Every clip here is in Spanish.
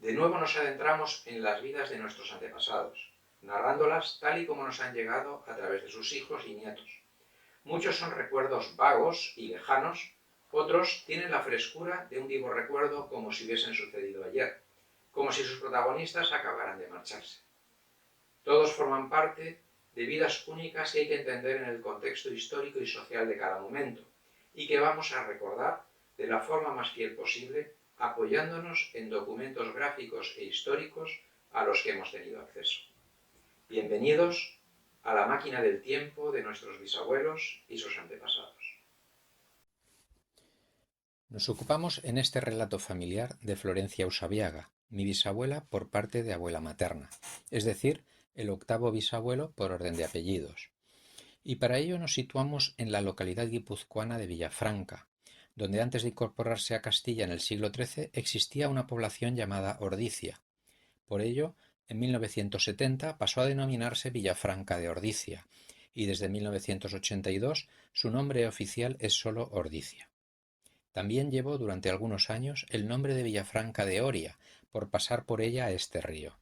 De nuevo nos adentramos en las vidas de nuestros antepasados, narrándolas tal y como nos han llegado a través de sus hijos y nietos. Muchos son recuerdos vagos y lejanos, otros tienen la frescura de un vivo recuerdo como si hubiesen sucedido ayer, como si sus protagonistas acabaran de marcharse. Todos forman parte de vidas únicas que hay que entender en el contexto histórico y social de cada momento, y que vamos a recordar de la forma más fiel posible, apoyándonos en documentos gráficos e históricos a los que hemos tenido acceso. Bienvenidos a la máquina del tiempo de nuestros bisabuelos y sus antepasados. Nos ocupamos en este relato familiar de Florencia Usabiaga, mi bisabuela por parte de abuela materna, es decir, el octavo bisabuelo por orden de apellidos. Y para ello nos situamos en la localidad guipuzcoana de Villafranca, donde antes de incorporarse a Castilla en el siglo XIII existía una población llamada Ordicia. Por ello, en 1970 pasó a denominarse Villafranca de Ordicia, y desde 1982 su nombre oficial es solo Ordicia. También llevó durante algunos años el nombre de Villafranca de Oria, por pasar por ella a este río.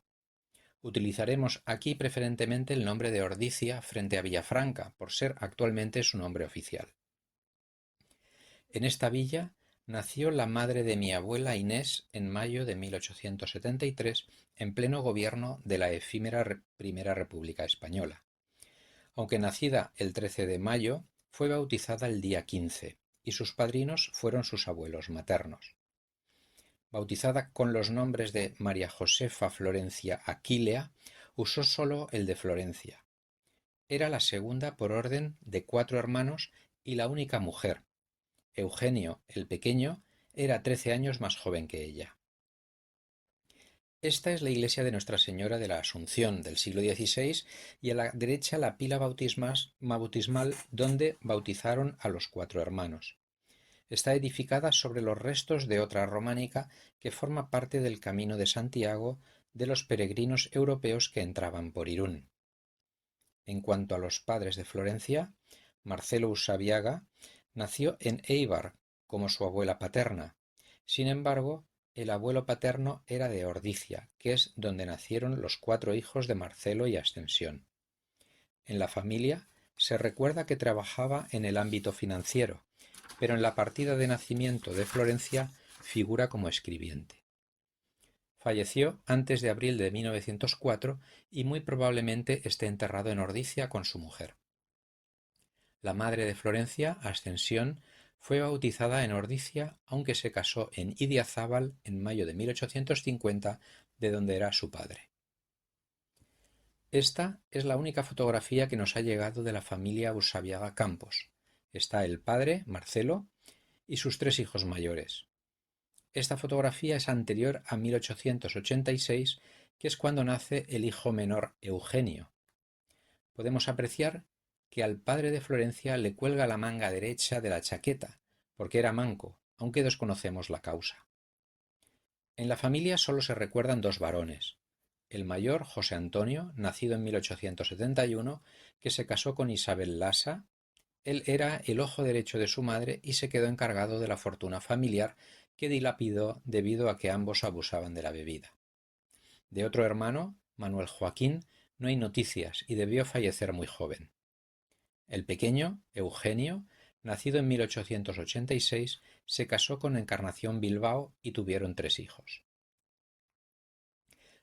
Utilizaremos aquí preferentemente el nombre de Ordicia frente a Villafranca, por ser actualmente su nombre oficial. En esta villa nació la madre de mi abuela Inés en mayo de 1873, en pleno gobierno de la efímera Primera República Española. Aunque nacida el 13 de mayo, fue bautizada el día 15, y sus padrinos fueron sus abuelos maternos. Bautizada con los nombres de María Josefa Florencia Aquilea, usó solo el de Florencia. Era la segunda por orden de 4 hermanos y la única mujer. Eugenio, el pequeño, era 13 años más joven que ella. Esta es la iglesia de Nuestra Señora de la Asunción del siglo XVI y a la derecha la pila bautismal donde bautizaron a los 4 hermanos. Está edificada sobre los restos de otra románica que forma parte del Camino de Santiago de los peregrinos europeos que entraban por Irún. En cuanto a los padres de Florencia, Marcelo Usabiaga nació en Éibar, como su abuela paterna. Sin embargo, el abuelo paterno era de Ordicia, que es donde nacieron los 4 hijos de Marcelo y Ascensión. En la familia se recuerda que trabajaba en el ámbito financiero, pero en la partida de nacimiento de Florencia figura como escribiente. Falleció antes de abril de 1904 y muy probablemente esté enterrado en Ordicia con su mujer. La madre de Florencia, Ascensión, fue bautizada en Ordicia, aunque se casó en Idiazábal en mayo de 1850, de donde era su padre. Esta es la única fotografía que nos ha llegado de la familia Usabiaga Campos. Está el padre, Marcelo, y sus 3 hijos mayores. Esta fotografía es anterior a 1886, que es cuando nace el hijo menor Eugenio. Podemos apreciar que al padre de Florencia le cuelga la manga derecha de la chaqueta, porque era manco, aunque desconocemos la causa. En la familia solo se recuerdan 2 varones. El mayor, José Antonio, nacido en 1871, que se casó con Isabel Lasa. Él era el ojo derecho de su madre y se quedó encargado de la fortuna familiar, que dilapidó debido a que ambos abusaban de la bebida. De otro hermano, Manuel Joaquín, no hay noticias y debió fallecer muy joven. El pequeño, Eugenio, nacido en 1886, se casó con Encarnación Bilbao y tuvieron 3 hijos.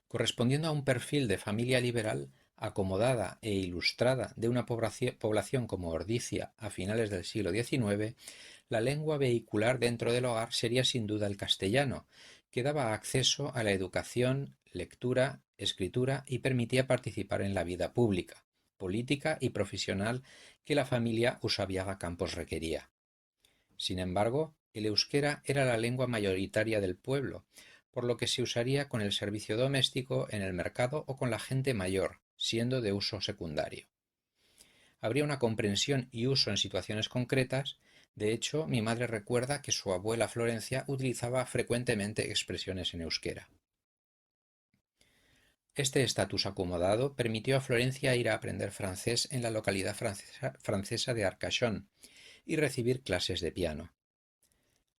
Correspondiendo a un perfil de familia liberal, acomodada e ilustrada de una población como Ordicia a finales del siglo XIX, la lengua vehicular dentro del hogar sería sin duda el castellano, que daba acceso a la educación, lectura, escritura y permitía participar en la vida pública, política y profesional que la familia Usabiaga Campos requería. Sin embargo, el euskera era la lengua mayoritaria del pueblo, por lo que se usaría con el servicio doméstico, en el mercado o con la gente mayor, siendo de uso secundario. Habría una comprensión y uso en situaciones concretas. De hecho, mi madre recuerda que su abuela Florencia utilizaba frecuentemente expresiones en euskera. Este estatus acomodado permitió a Florencia ir a aprender francés en la localidad francesa de Arcachon y recibir clases de piano.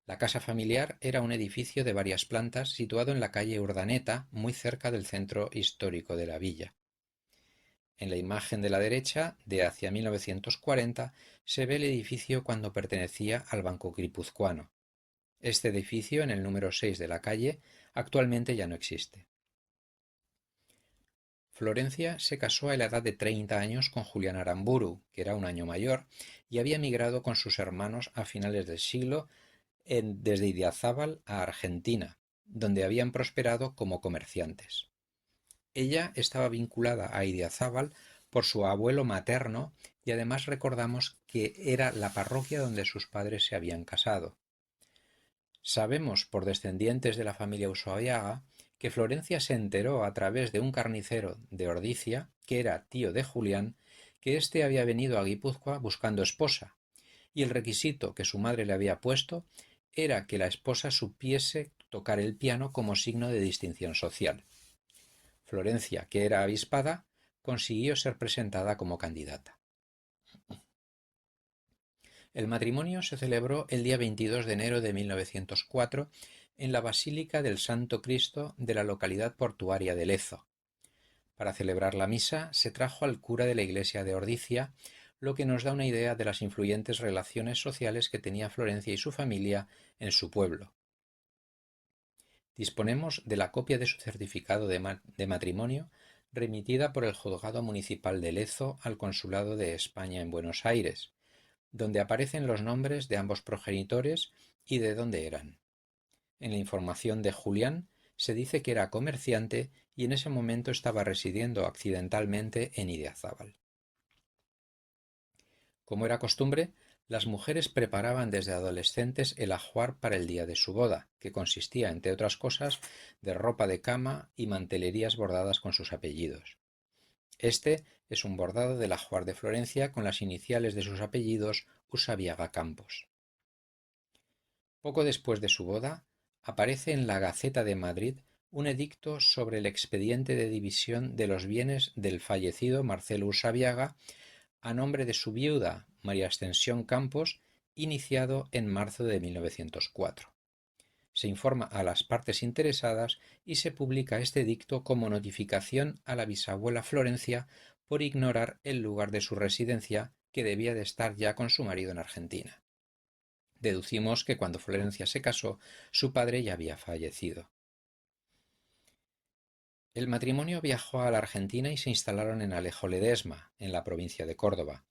La casa familiar era un edificio de varias plantas situado en la calle Urdaneta, muy cerca del centro histórico de la villa. En la imagen de la derecha, de hacia 1940, se ve el edificio cuando pertenecía al Banco Guipuzcoano. Este edificio, en el número 6 de la calle, actualmente ya no existe. Florencia se casó a la edad de 30 años con Julián Aramburu, que era un año mayor, y había emigrado con sus hermanos a finales del siglo desde Idiazábal a Argentina, donde habían prosperado como comerciantes. Ella estaba vinculada a Idiazábal por su abuelo materno y además recordamos que era la parroquia donde sus padres se habían casado. Sabemos por descendientes de la familia Usoabiaga que Florencia se enteró a través de un carnicero de Ordicia, que era tío de Julián, que éste había venido a Guipúzcoa buscando esposa, y el requisito que su madre le había puesto era que la esposa supiese tocar el piano como signo de distinción social. Florencia, que era avispada, consiguió ser presentada como candidata. El matrimonio se celebró el día 22 de enero de 1904 en la Basílica del Santo Cristo de la localidad portuaria de Lezo. Para celebrar la misa se trajo al cura de la iglesia de Ordicia, lo que nos da una idea de las influyentes relaciones sociales que tenía Florencia y su familia en su pueblo. Disponemos de la copia de su certificado de matrimonio remitida por el Juzgado Municipal de Lezo al Consulado de España en Buenos Aires, donde aparecen los nombres de ambos progenitores y de dónde eran. En la información de Julián se dice que era comerciante y en ese momento estaba residiendo accidentalmente en Idiazábal. Como era costumbre, las mujeres preparaban desde adolescentes el ajuar para el día de su boda, que consistía, entre otras cosas, de ropa de cama y mantelerías bordadas con sus apellidos. Este es un bordado del ajuar de Florencia con las iniciales de sus apellidos Usabiaga Campos. Poco después de su boda, aparece en la Gaceta de Madrid un edicto sobre el expediente de división de los bienes del fallecido Marcelo Usabiaga a nombre de su viuda, María Ascensión Campos, iniciado en marzo de 1904. Se informa a las partes interesadas y se publica este edicto como notificación a la bisabuela Florencia por ignorar el lugar de su residencia, que debía de estar ya con su marido en Argentina. Deducimos que cuando Florencia se casó, su padre ya había fallecido. El matrimonio viajó a la Argentina y se instalaron en Alejo Ledesma, en la provincia de Córdoba,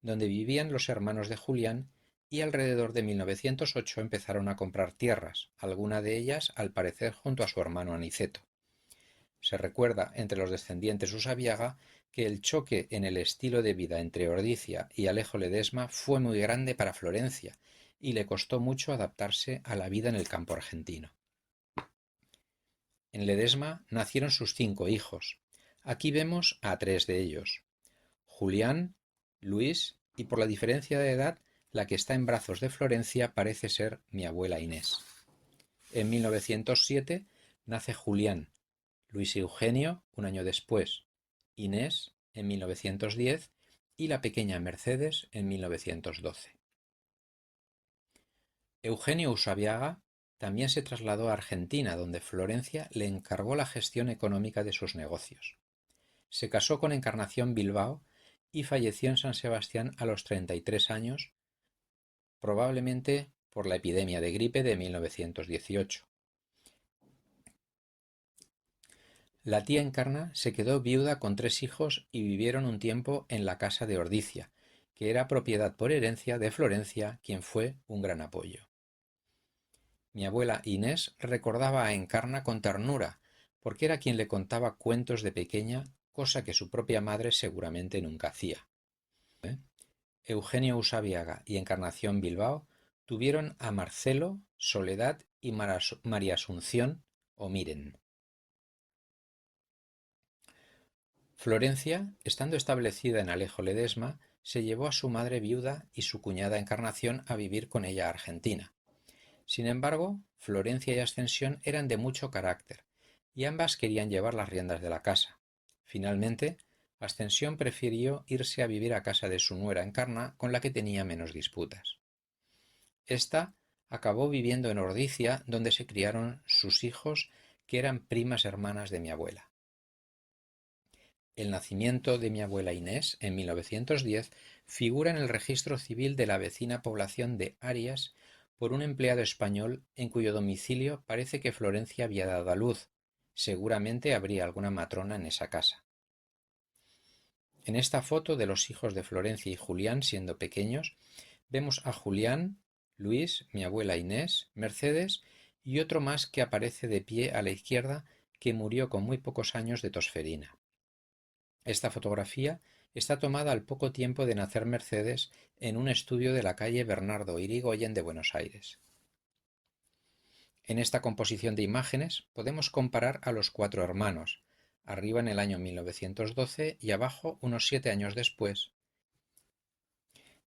donde vivían los hermanos de Julián, y alrededor de 1908 empezaron a comprar tierras, alguna de ellas al parecer junto a su hermano Aniceto. Se recuerda entre los descendientes Usabiaga que el choque en el estilo de vida entre Ordicia y Alejo Ledesma fue muy grande para Florencia y le costó mucho adaptarse a la vida en el campo argentino. En Ledesma nacieron sus 5 hijos. Aquí vemos a 3 de ellos: Julián, Luis y, por la diferencia de edad, la que está en brazos de Florencia parece ser mi abuela Inés. En 1907 nace Julián, Luis Eugenio un año después, Inés en 1910 y la pequeña Mercedes en 1912. Eugenio Usabiaga también se trasladó a Argentina, donde Florencia le encargó la gestión económica de sus negocios. Se casó con Encarnación Bilbao y falleció en San Sebastián a los 33 años, probablemente por la epidemia de gripe de 1918. La tía Encarna se quedó viuda con 3 hijos y vivieron un tiempo en la casa de Ordicia, que era propiedad por herencia de Florencia, quien fue un gran apoyo. Mi abuela Inés recordaba a Encarna con ternura, porque era quien le contaba cuentos de pequeña, cosa que su propia madre seguramente nunca hacía. Eugenio Usabiaga y Encarnación Bilbao tuvieron a Marcelo, Soledad y María Asunción o Miren. Florencia, estando establecida en Alejo Ledesma, se llevó a su madre viuda y su cuñada Encarnación a vivir con ella a Argentina. Sin embargo, Florencia y Ascensión eran de mucho carácter, y ambas querían llevar las riendas de la casa. Finalmente, Ascensión prefirió irse a vivir a casa de su nuera Encarna, con la que tenía menos disputas. Esta acabó viviendo en Ordicia, donde se criaron sus hijos, que eran primas hermanas de mi abuela. El nacimiento de mi abuela Inés, en 1910, figura en el registro civil de la vecina población de Arias por un empleado español en cuyo domicilio parece que Florencia había dado a luz. Seguramente habría alguna matrona en esa casa. En esta foto de los hijos de Florencia y Julián siendo pequeños, vemos a Julián, Luis, mi abuela Inés, Mercedes y otro más que aparece de pie a la izquierda, que murió con muy pocos años de tosferina. Esta fotografía está tomada al poco tiempo de nacer Mercedes en un estudio de la calle Bernardo Irigoyen de Buenos Aires. En esta composición de imágenes podemos comparar a los cuatro hermanos, arriba en el año 1912 y abajo unos 7 años después.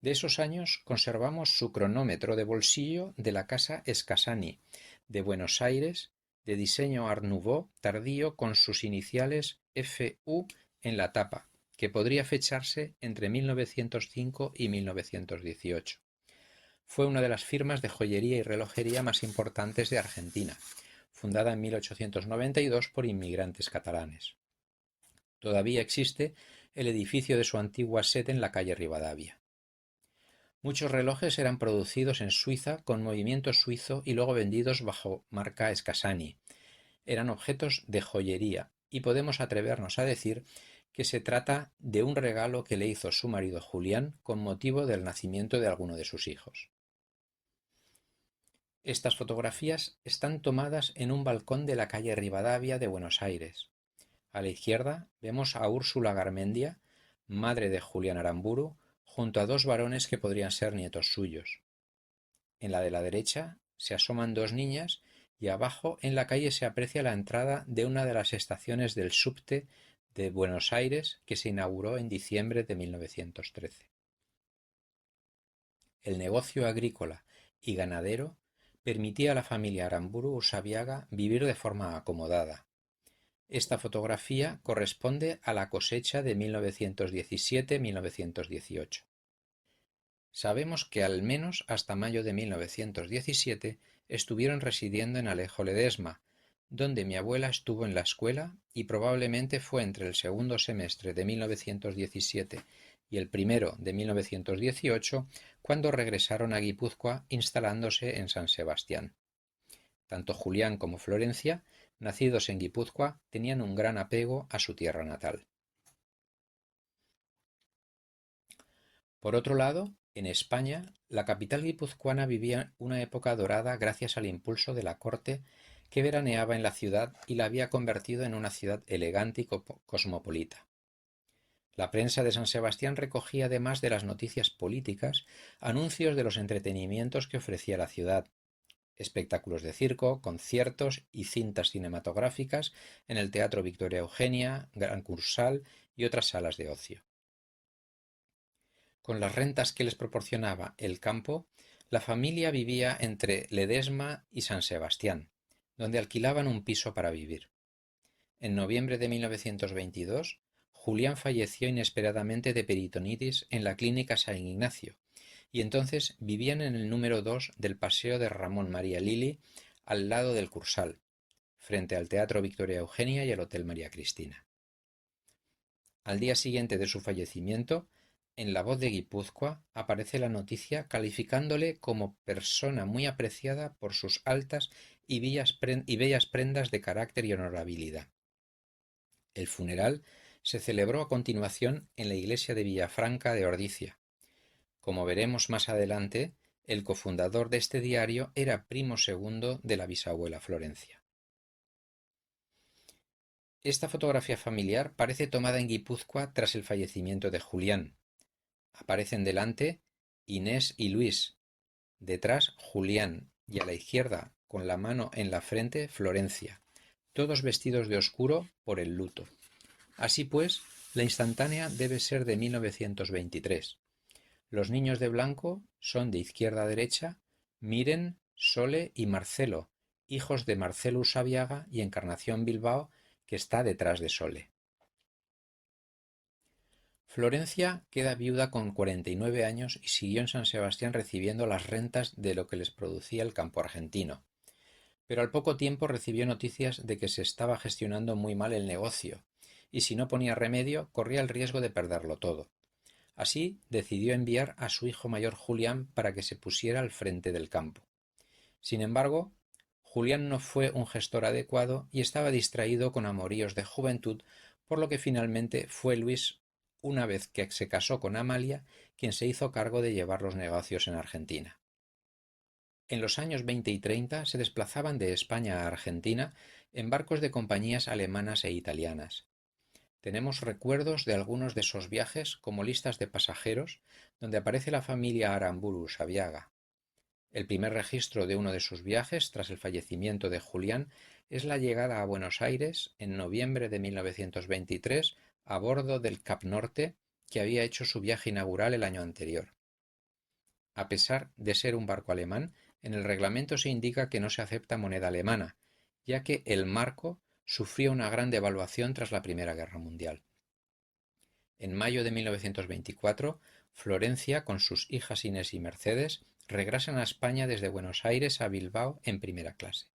De esos años conservamos su cronómetro de bolsillo de la casa Escasani, de Buenos Aires, de diseño Art Nouveau tardío con sus iniciales FU en la tapa, que podría fecharse entre 1905 y 1918. Fue una de las firmas de joyería y relojería más importantes de Argentina, fundada en 1892 por inmigrantes catalanes. Todavía existe el edificio de su antigua sede en la calle Rivadavia. Muchos relojes eran producidos en Suiza con movimiento suizo y luego vendidos bajo marca Escasani. Eran objetos de joyería y podemos atrevernos a decir que se trata de un regalo que le hizo su marido Julián con motivo del nacimiento de alguno de sus hijos. Estas fotografías están tomadas en un balcón de la calle Rivadavia de Buenos Aires. A la izquierda vemos a Úrsula Garmendia, madre de Julián Aramburu, junto a dos varones que podrían ser nietos suyos. En la de la derecha se asoman dos niñas y abajo en la calle se aprecia la entrada de una de las estaciones del subte de Buenos Aires que se inauguró en diciembre de 1913. El negocio agrícola y ganadero permitía a la familia Aramburu Usabiaga vivir de forma acomodada. Esta fotografía corresponde a la cosecha de 1917-1918. Sabemos que al menos hasta mayo de 1917 estuvieron residiendo en Alejo Ledesma, donde mi abuela estuvo en la escuela y probablemente fue entre el segundo semestre de 1917 y el primero de 1918 cuando regresaron a Guipúzcoa instalándose en San Sebastián. Tanto Julián como Florencia, nacidos en Guipúzcoa, tenían un gran apego a su tierra natal. Por otro lado, en España, la capital guipuzcoana vivía una época dorada gracias al impulso de la corte que veraneaba en la ciudad y la había convertido en una ciudad elegante y cosmopolita. La prensa de San Sebastián recogía, además de las noticias políticas, anuncios de los entretenimientos que ofrecía la ciudad, espectáculos de circo, conciertos y cintas cinematográficas en el Teatro Victoria Eugenia, Gran Cursal y otras salas de ocio. Con las rentas que les proporcionaba el campo, la familia vivía entre Ledesma y San Sebastián, donde alquilaban un piso para vivir. En noviembre de 1922, Julián falleció inesperadamente de peritonitis en la clínica San Ignacio, y entonces vivían en el número 2 del Paseo de Ramón María Lili, al lado del Cursal, frente al Teatro Victoria Eugenia y el Hotel María Cristina. Al día siguiente de su fallecimiento, en La Voz de Guipúzcoa aparece la noticia calificándole como persona muy apreciada por sus altas y bellas prendas de carácter y honorabilidad. El funeral se celebró a continuación en la iglesia de Villafranca de Ordicia. Como veremos más adelante, el cofundador de este diario era primo segundo de la bisabuela Florencia. Esta fotografía familiar parece tomada en Guipúzcoa tras el fallecimiento de Julián. Aparecen delante Inés y Luis, detrás Julián y a la izquierda, con la mano en la frente, Florencia, todos vestidos de oscuro por el luto. Así pues, la instantánea debe ser de 1923. Los niños de blanco son de izquierda a derecha Miren, Sole y Marcelo, hijos de Marcelo Usabiaga y Encarnación Bilbao, que está detrás de Sole. Florencia queda viuda con 49 años y siguió en San Sebastián recibiendo las rentas de lo que les producía el campo argentino. Pero al poco tiempo recibió noticias de que se estaba gestionando muy mal el negocio, y si no ponía remedio, corría el riesgo de perderlo todo. Así decidió enviar a su hijo mayor Julián para que se pusiera al frente del campo. Sin embargo, Julián no fue un gestor adecuado y estaba distraído con amoríos de juventud, por lo que finalmente fue Luis, una vez que se casó con Amalia, quien se hizo cargo de llevar los negocios en Argentina. En los años 20 y 30 se desplazaban de España a Argentina en barcos de compañías alemanas e italianas. Tenemos recuerdos de algunos de esos viajes como listas de pasajeros, donde aparece la familia Aramburu Saviaga. El primer registro de uno de sus viajes, tras el fallecimiento de Julián, es la llegada a Buenos Aires en noviembre de 1923 a bordo del Cap Norte, que había hecho su viaje inaugural el año anterior. A pesar de ser un barco alemán, en el reglamento se indica que no se acepta moneda alemana, ya que el marco sufrió una gran devaluación tras la Primera Guerra Mundial. En mayo de 1924, Florencia, con sus hijas Inés y Mercedes, regresan a España desde Buenos Aires a Bilbao en primera clase.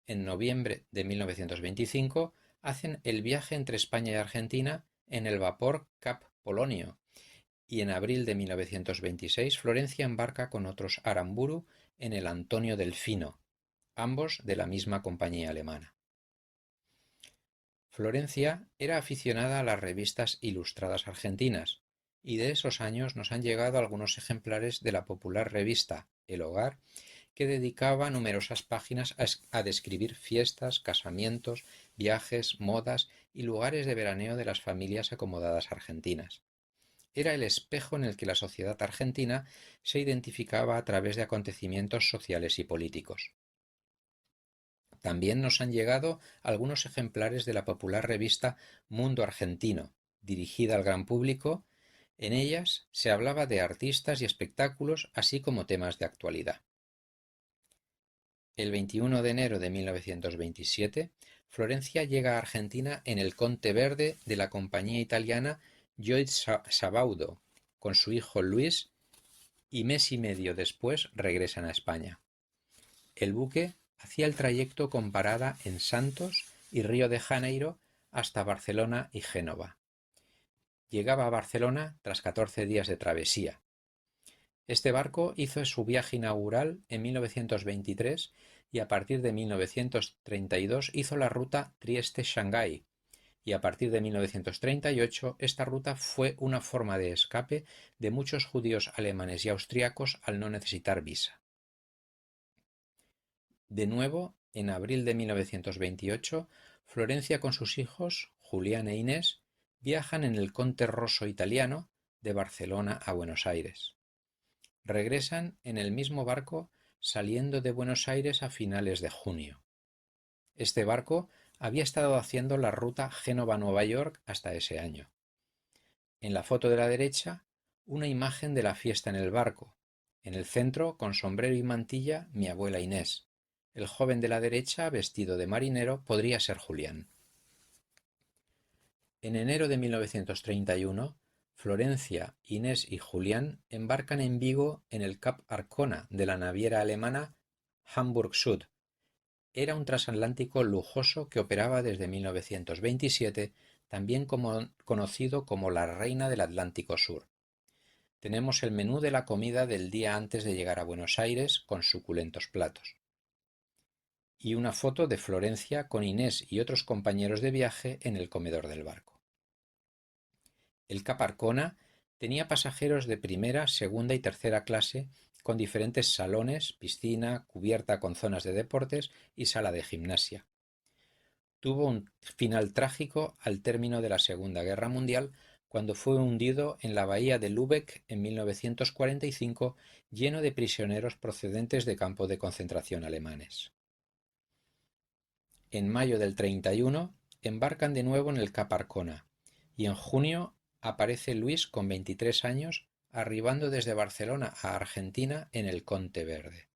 En noviembre de 1925 hacen el viaje entre España y Argentina en el vapor Cap Polonio, y en abril de 1926 Florencia embarca con otros Aramburu en el Antonio Delfino, ambos de la misma compañía alemana. Florencia era aficionada a las revistas ilustradas argentinas, y de esos años nos han llegado algunos ejemplares de la popular revista El Hogar, que dedicaba numerosas páginas a describir fiestas, casamientos, viajes, modas y lugares de veraneo de las familias acomodadas argentinas. Era el espejo en el que la sociedad argentina se identificaba a través de acontecimientos sociales y políticos. También nos han llegado algunos ejemplares de la popular revista Mundo Argentino, dirigida al gran público. En ellas se hablaba de artistas y espectáculos, así como temas de actualidad. El 21 de enero de 1927, Florencia llega a Argentina en el Conte Verde de la compañía italiana Gioia Sabaudo, con su hijo Luis, y mes y medio después regresan a España. El buque hacía el trayecto con parada en Santos y Río de Janeiro hasta Barcelona y Génova. Llegaba a Barcelona tras 14 días de travesía. Este barco hizo su viaje inaugural en 1923 y a partir de 1932 hizo la ruta Trieste-Shanghái, y a partir de 1938 esta ruta fue una forma de escape de muchos judíos alemanes y austriacos al no necesitar visa. De nuevo, en abril de 1928, Florencia con sus hijos, Julián e Inés, viajan en el Conte Rosso italiano de Barcelona a Buenos Aires. Regresan en el mismo barco saliendo de Buenos Aires a finales de junio. Este barco había estado haciendo la ruta Génova-Nueva York hasta ese año. En la foto de la derecha, una imagen de la fiesta en el barco. En el centro, con sombrero y mantilla, mi abuela Inés. El joven de la derecha, vestido de marinero, podría ser Julián. En enero de 1931, Florencia, Inés y Julián embarcan en Vigo en el Cap Arcona de la naviera alemana Hamburg Süd. Era un transatlántico lujoso que operaba desde 1927, también conocido como la Reina del Atlántico Sur. Tenemos el menú de la comida del día antes de llegar a Buenos Aires con suculentos platos. Y una foto de Florencia con Inés y otros compañeros de viaje en el comedor del barco. El Cap Arcona tenía pasajeros de primera, segunda y tercera clase, con diferentes salones, piscina, cubierta con zonas de deportes y sala de gimnasia. Tuvo un final trágico al término de la Segunda Guerra Mundial, cuando fue hundido en la bahía de Lübeck en 1945, lleno de prisioneros procedentes de campos de concentración alemanes. En mayo del 31 embarcan de nuevo en el Cap Arcona, y en junio aparece Luis con 23 años arribando desde Barcelona a Argentina en el Conte Verde.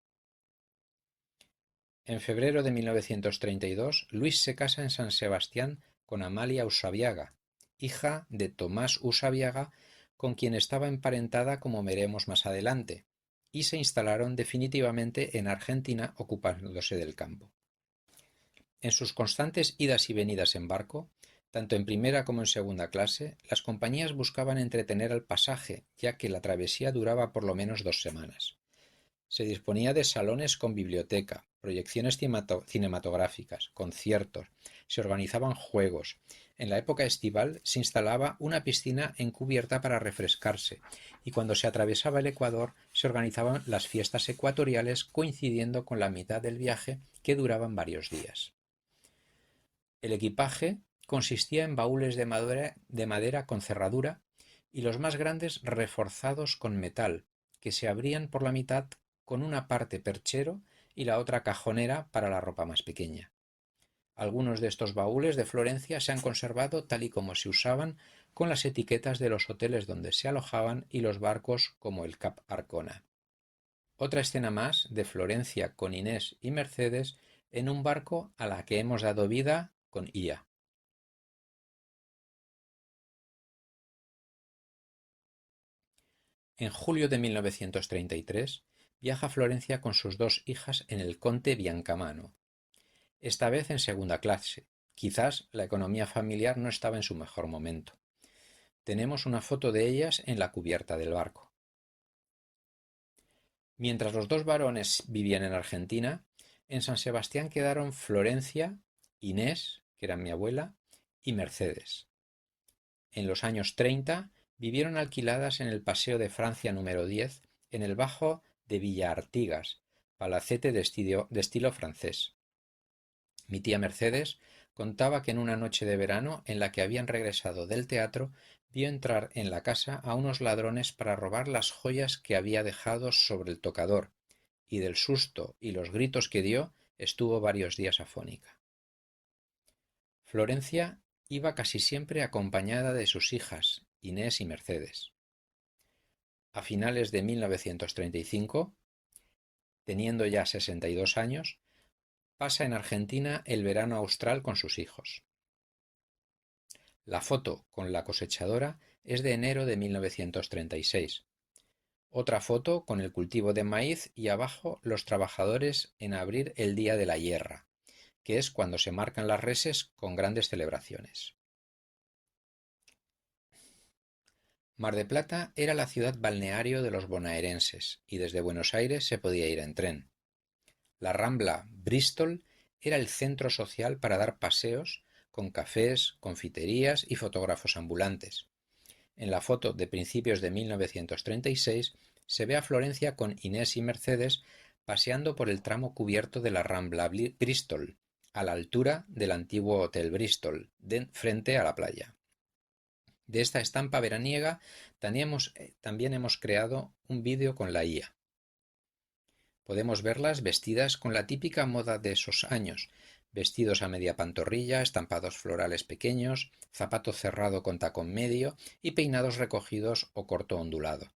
En febrero de 1932, Luis se casa en San Sebastián con Amalia Usabiaga, hija de Tomás Usabiaga, con quien estaba emparentada como veremos más adelante, y se instalaron definitivamente en Argentina ocupándose del campo. En sus constantes idas y venidas en barco, tanto en primera como en segunda clase, las compañías buscaban entretener al pasaje, ya que la travesía duraba por lo menos 2 semanas. Se disponía de salones con biblioteca, proyecciones cinematográficas, conciertos, se organizaban juegos. En la época estival se instalaba una piscina encubierta para refrescarse, y cuando se atravesaba el Ecuador se organizaban las fiestas ecuatoriales coincidiendo con la mitad del viaje, que duraban varios días. El equipaje consistía en baúles de madera con cerradura y los más grandes reforzados con metal, que se abrían por la mitad con una parte perchero y la otra cajonera para la ropa más pequeña. Algunos de estos baúles de Florencia se han conservado tal y como se usaban, con las etiquetas de los hoteles donde se alojaban y los barcos como el Cap Arcona. Otra escena más de Florencia con Inés y Mercedes en un barco a la que hemos dado vida con IA. En julio de 1933 viaja a Florencia con sus 2 hijas en el Conte Biancamano, esta vez en segunda clase. Quizás la economía familiar no estaba en su mejor momento. Tenemos una foto de ellas en la cubierta del barco. Mientras los 2 varones vivían en Argentina, en San Sebastián quedaron Florencia, Inés, que era mi abuela, y Mercedes. En los años 30 vivieron alquiladas en el Paseo de Francia número 10, en el Bajo de Villa Artigas, palacete de estilo francés. Mi tía Mercedes contaba que en una noche de verano en la que habían regresado del teatro, vio entrar en la casa a unos ladrones para robar las joyas que había dejado sobre el tocador, y del susto y los gritos que dio estuvo varios días afónica. Florencia iba casi siempre acompañada de sus hijas, Inés y Mercedes. A finales de 1935, teniendo ya 62 años, pasa en Argentina el verano austral con sus hijos. La foto con la cosechadora es de enero de 1936. Otra foto con el cultivo de maíz y abajo los trabajadores en abrir el Día de la Hierra, que es cuando se marcan las reses con grandes celebraciones. Mar de Plata era la ciudad balneario de los bonaerenses y desde Buenos Aires se podía ir en tren. La Rambla Bristol era el centro social para dar paseos con cafés, confiterías y fotógrafos ambulantes. En la foto de principios de 1936 se ve a Florencia con Inés y Mercedes paseando por el tramo cubierto de la Rambla Bristol, a la altura del antiguo Hotel Bristol, frente a la playa. De esta estampa veraniega también hemos creado un vídeo con la IA. Podemos verlas vestidas con la típica moda de esos años, vestidos a media pantorrilla, estampados florales pequeños, zapato cerrado con tacón medio y peinados recogidos o corto ondulado.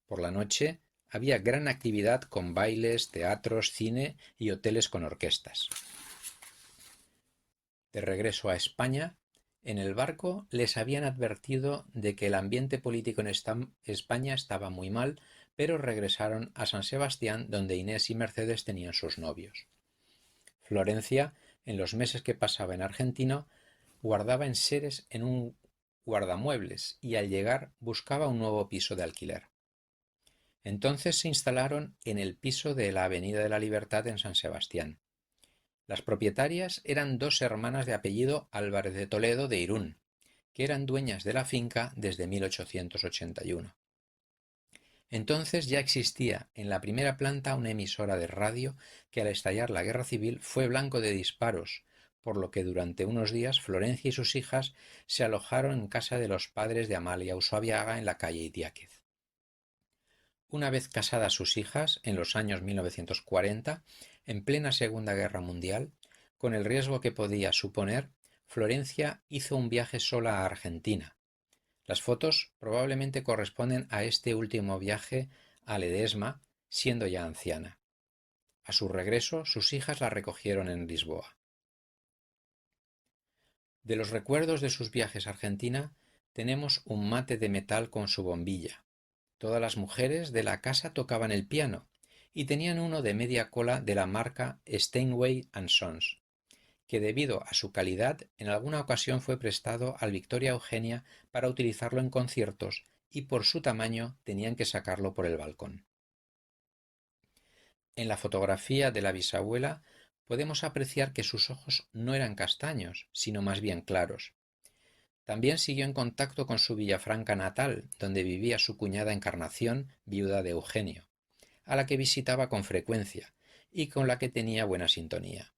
Por la noche había gran actividad con bailes, teatros, cine y hoteles con orquestas. De regreso a España, en el barco les habían advertido de que el ambiente político en España estaba muy mal, pero regresaron a San Sebastián, donde Inés y Mercedes tenían sus novios. Florencia, en los meses que pasaba en Argentina, guardaba enseres en un guardamuebles y al llegar buscaba un nuevo piso de alquiler. Entonces se instalaron en el piso de la Avenida de la Libertad en San Sebastián. Las propietarias eran 2 hermanas de apellido Álvarez de Toledo de Irún, que eran dueñas de la finca desde 1881. Entonces ya existía en la primera planta una emisora de radio que al estallar la Guerra Civil fue blanco de disparos, por lo que durante unos días Florencia y sus hijas se alojaron en casa de los padres de Amalia Usabiaga en la calle Idiáquez. Una vez casadas sus hijas, en los años 1940, en plena Segunda Guerra Mundial, con el riesgo que podía suponer, Florencia hizo un viaje sola a Argentina. Las fotos probablemente corresponden a este último viaje a Ledesma, siendo ya anciana. A su regreso, sus hijas la recogieron en Lisboa. De los recuerdos de sus viajes a Argentina tenemos un mate de metal con su bombilla. Todas las mujeres de la casa tocaban el piano y tenían uno de media cola de la marca Steinway & Sons, que debido a su calidad en alguna ocasión fue prestado al Victoria Eugenia para utilizarlo en conciertos y por su tamaño tenían que sacarlo por el balcón. En la fotografía de la bisabuela podemos apreciar que sus ojos no eran castaños, sino más bien claros. También siguió en contacto con su Villafranca natal, donde vivía su cuñada Encarnación, viuda de Eugenio, a la que visitaba con frecuencia y con la que tenía buena sintonía.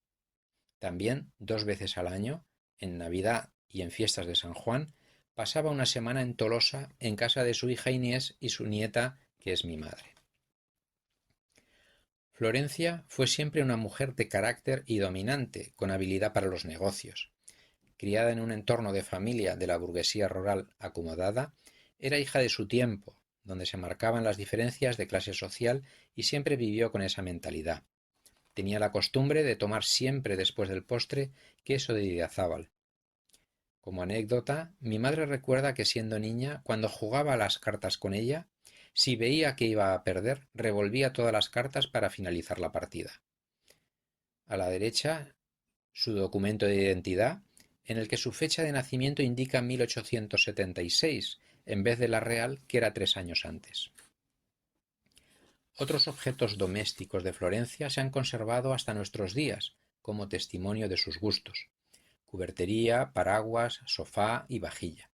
También, 2 veces al año, en Navidad y en fiestas de San Juan, pasaba una semana en Tolosa en casa de su hija Inés y su nieta, que es mi madre. Florencia fue siempre una mujer de carácter y dominante, con habilidad para los negocios. Criada en un entorno de familia de la burguesía rural acomodada, era hija de su tiempo, donde se marcaban las diferencias de clase social y siempre vivió con esa mentalidad. Tenía la costumbre de tomar siempre después del postre queso de Idiazábal. Como anécdota, mi madre recuerda que siendo niña, cuando jugaba a las cartas con ella, si veía que iba a perder, revolvía todas las cartas para finalizar la partida. A la derecha, su documento de identidad, en el que su fecha de nacimiento indica 1876, en vez de la real, que era 3 años antes. Otros objetos domésticos de Florencia se han conservado hasta nuestros días, como testimonio de sus gustos: cubertería, paraguas, sofá y vajilla.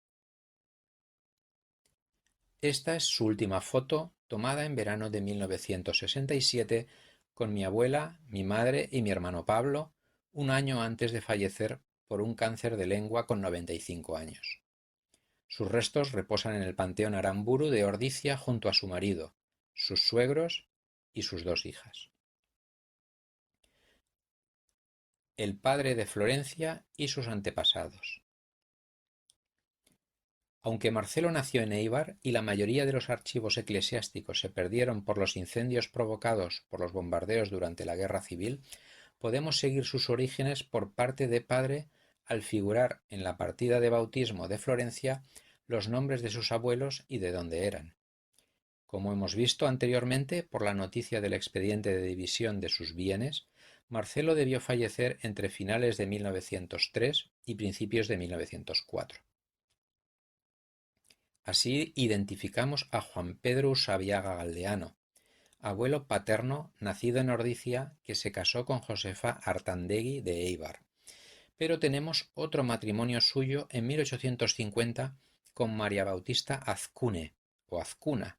Esta es su última foto, tomada en verano de 1967, con mi abuela, mi madre y mi hermano Pablo, un año antes de fallecer por un cáncer de lengua con 95 años. Sus restos reposan en el Panteón Aramburu de Ordizia junto a su marido, sus suegros y sus 2 hijas. El padre de Florencia y sus antepasados. Aunque Marcelo nació en Éibar y la mayoría de los archivos eclesiásticos se perdieron por los incendios provocados por los bombardeos durante la Guerra Civil, podemos seguir sus orígenes por parte de padre al figurar en la partida de bautismo de Florencia los nombres de sus abuelos y de dónde eran. Como hemos visto anteriormente por la noticia del expediente de división de sus bienes, Marcelo debió fallecer entre finales de 1903 y principios de 1904. Así identificamos a Juan Pedro Usabiaga Galdeano, abuelo paterno nacido en Ordizia, que se casó con Josefa Artandegui de Éibar. Pero tenemos otro matrimonio suyo en 1850 con María Bautista Azcune, o Azcuna,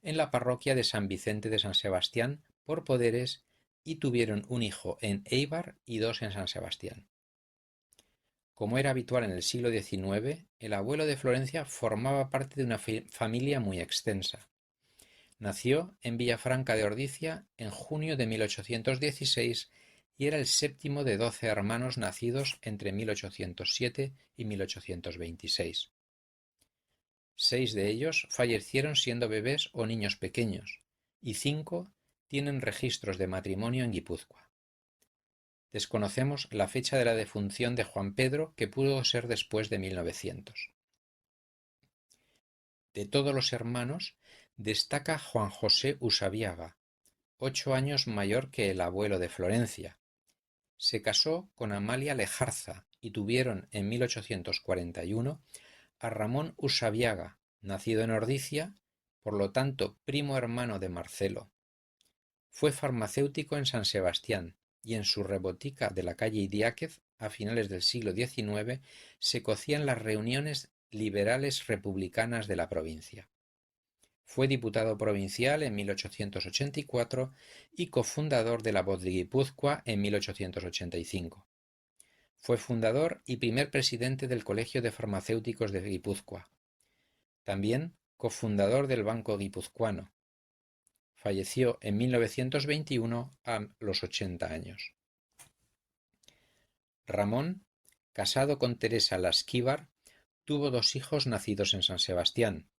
en la parroquia de San Vicente de San Sebastián por poderes, y tuvieron un hijo en Éibar y 2 en San Sebastián. Como era habitual en el siglo XIX, el abuelo de Florencia formaba parte de una familia muy extensa. Nació en Villafranca de Ordizia en junio de 1816 y era el 7º de 12 hermanos nacidos entre 1807 y 1826. 6 de ellos fallecieron siendo bebés o niños pequeños, y 5 tienen registros de matrimonio en Guipúzcoa. Desconocemos la fecha de la defunción de Juan Pedro, que pudo ser después de 1900. De todos los hermanos, destaca Juan José Usabiaga, 8 años mayor que el abuelo de Florencia. Se casó con Amalia Lejarza y tuvieron en 1841 a Ramón Usabiaga, nacido en Ordizia, por lo tanto primo hermano de Marcelo. Fue farmacéutico en San Sebastián y en su rebotica de la calle Idiáquez, a finales del siglo XIX, se cocían las reuniones liberales republicanas de la provincia. Fue diputado provincial en 1884 y cofundador de la Voz de Guipúzcoa en 1885. Fue fundador y primer presidente del Colegio de Farmacéuticos de Guipúzcoa. También cofundador del Banco Guipuzcoano. Falleció en 1921 a los 80 años. Ramón, casado con Teresa Lasquíbar, tuvo 2 hijos nacidos en San Sebastián: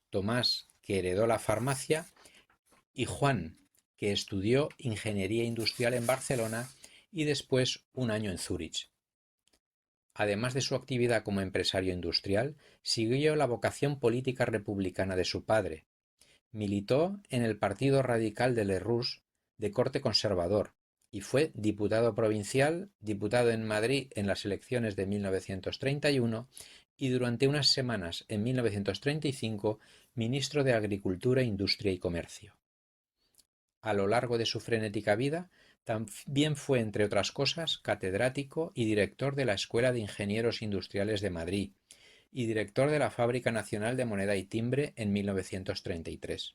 Tomás, que heredó la farmacia, y Juan, que estudió ingeniería industrial en Barcelona y después un año en Zúrich. además de su actividad como empresario industrial, siguió la vocación política republicana de su padre. Militó en el Partido Radical de Lerroux, de corte conservador, y fue diputado provincial, diputado en Madrid en las elecciones de 1931 y durante unas semanas en 1935 ministro de Agricultura, Industria y Comercio. A lo largo de su frenética vida, también fue, entre otras cosas, catedrático y director de la Escuela de Ingenieros Industriales de Madrid y director de la Fábrica Nacional de Moneda y Timbre en 1933.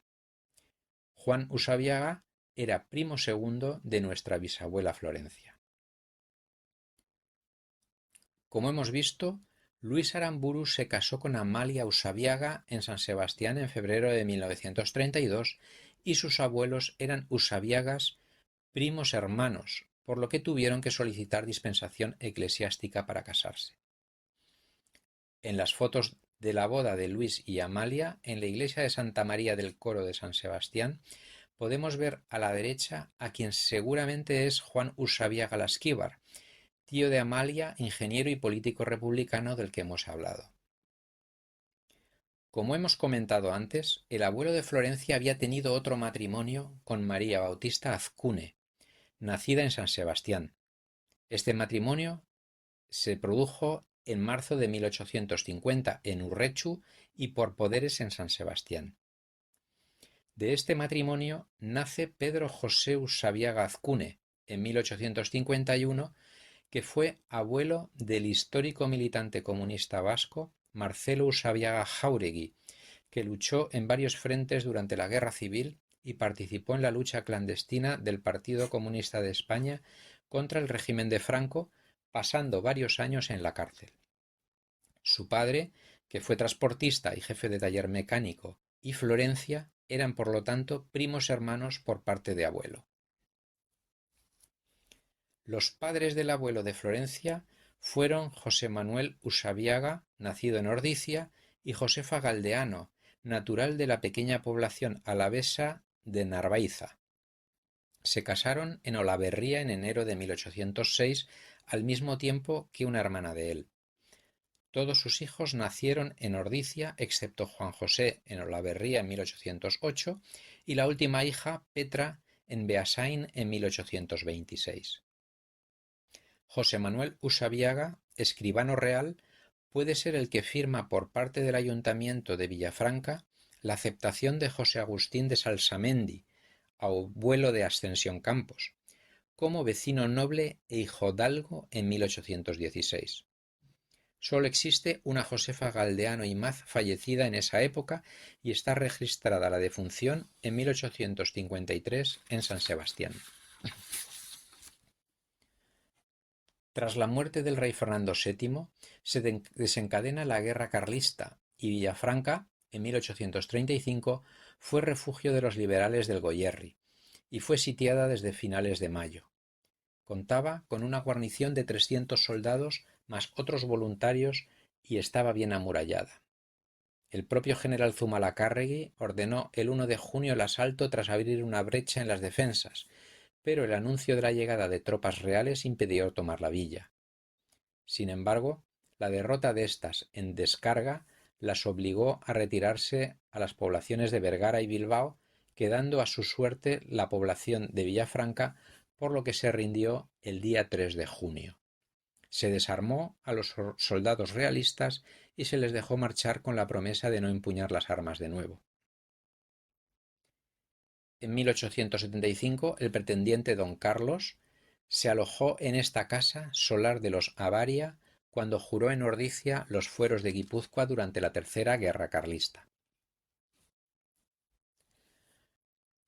Juan Usabiaga era primo segundo de nuestra bisabuela Florencia. Como hemos visto, Luis Aramburu se casó con Amalia Usabiaga en San Sebastián en febrero de 1932 y sus abuelos eran Usabiagas, primos hermanos, por lo que tuvieron que solicitar dispensación eclesiástica para casarse. En las fotos de la boda de Luis y Amalia en la iglesia de Santa María del Coro de San Sebastián podemos ver a la derecha a quien seguramente es Juan Usabiaga Lasquíbar, tío de Amalia, ingeniero y político republicano del que hemos hablado. Como hemos comentado antes, el abuelo de Florencia había tenido otro matrimonio con María Bautista Azcune, nacida en San Sebastián. Este matrimonio se produjo en marzo de 1850 en Urrechu y por poderes en San Sebastián. De este matrimonio nace Pedro José Usabiaga Azcune en 1851, que fue abuelo del histórico militante comunista vasco Marcelo Usabiaga Jáuregui, que luchó en varios frentes durante la Guerra Civil y participó en la lucha clandestina del Partido Comunista de España contra el régimen de Franco, pasando varios años en la cárcel. Su padre, que fue transportista y jefe de taller mecánico, y Florencia eran por lo tanto primos hermanos por parte de abuelo. Los padres del abuelo de Florencia fueron José Manuel Usabiaga, nacido en Ordicia, y Josefa Galdeano, natural de la pequeña población alavesa de Narvaiza. Se casaron en Olaverría en enero de 1806, al mismo tiempo que una hermana de él. Todos sus hijos nacieron en Ordicia, excepto Juan José en Olaverría en 1808 y la última hija, Petra, en Beasain en 1826. José Manuel Usabiaga, escribano real, puede ser el que firma por parte del Ayuntamiento de Villafranca la aceptación de José Agustín de Salsamendi, abuelo de Ascensión Campos, como vecino noble e hijodalgo en 1816. Solo existe una Josefa Galdeano y Maz fallecida en esa época y está registrada la defunción en 1853 en San Sebastián. Tras la muerte del rey Fernando VII, se desencadena la Guerra Carlista y Villafranca, en 1835, fue refugio de los liberales del Goierri y fue sitiada desde finales de mayo. Contaba con una guarnición de 300 soldados más otros voluntarios y estaba bien amurallada. El propio general Zumalacárregui ordenó el 1 de junio el asalto tras abrir una brecha en las defensas, pero el anuncio de la llegada de tropas reales impidió tomar la villa. Sin embargo, la derrota de estas en descarga las obligó a retirarse a las poblaciones de Vergara y Bilbao, quedando a su suerte la población de Villafranca, por lo que se rindió el día 3 de junio. Se desarmó a los soldados realistas y se les dejó marchar con la promesa de no empuñar las armas de nuevo. En 1875, el pretendiente don Carlos se alojó en esta casa solar de los Avaria cuando juró en Ordicia los fueros de Guipúzcoa durante la Tercera Guerra Carlista.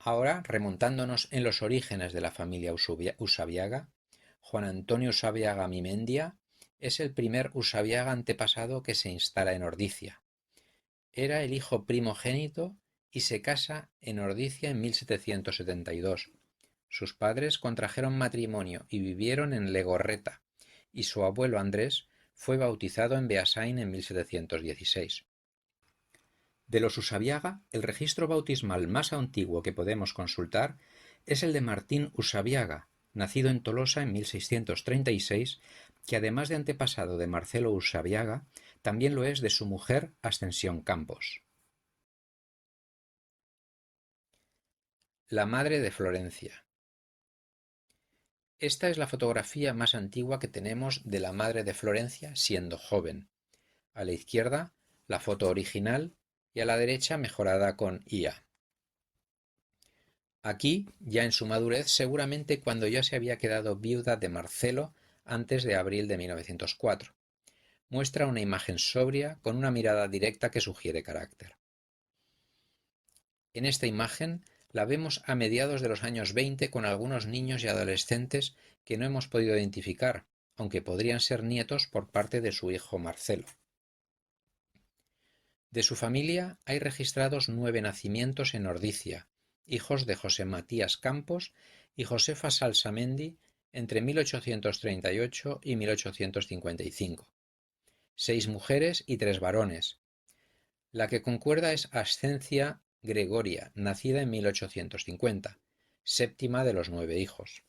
Ahora, remontándonos en los orígenes de la familia Usabiaga, Juan Antonio Usabiaga Mimendia es el primer Usabiaga antepasado que se instala en Ordicia. Era el hijo primogénito y se casa en Ordicia en 1772. Sus padres contrajeron matrimonio y vivieron en Legorreta, y su abuelo Andrés fue bautizado en Beasain en 1716. De los Usabiaga, el registro bautismal más antiguo que podemos consultar es el de Martín Usabiaga, nacido en Tolosa en 1636 que además de antepasado de Marcelo Usabiaga, también lo es de su mujer Ascensión Campos. La madre de Florencia. Esta es la fotografía más antigua que tenemos de la madre de Florencia siendo joven. A la izquierda, la foto original y a la derecha mejorada con IA. Aquí, ya en su madurez, seguramente cuando ya se había quedado viuda de Marcelo antes de abril de 1904. Muestra una imagen sobria con una mirada directa que sugiere carácter. En esta imagen la vemos a mediados de los años 20 con algunos niños y adolescentes que no hemos podido identificar, aunque podrían ser nietos por parte de su hijo Marcelo. De su familia hay registrados 9 nacimientos en Ordicia, hijos de José Matías Campos y Josefa Salsamendi entre 1838 y 1855. 6 mujeres y 3 varones. La que concuerda es Ascencia Gregoria, nacida en 1850, séptima de los 9 hijos.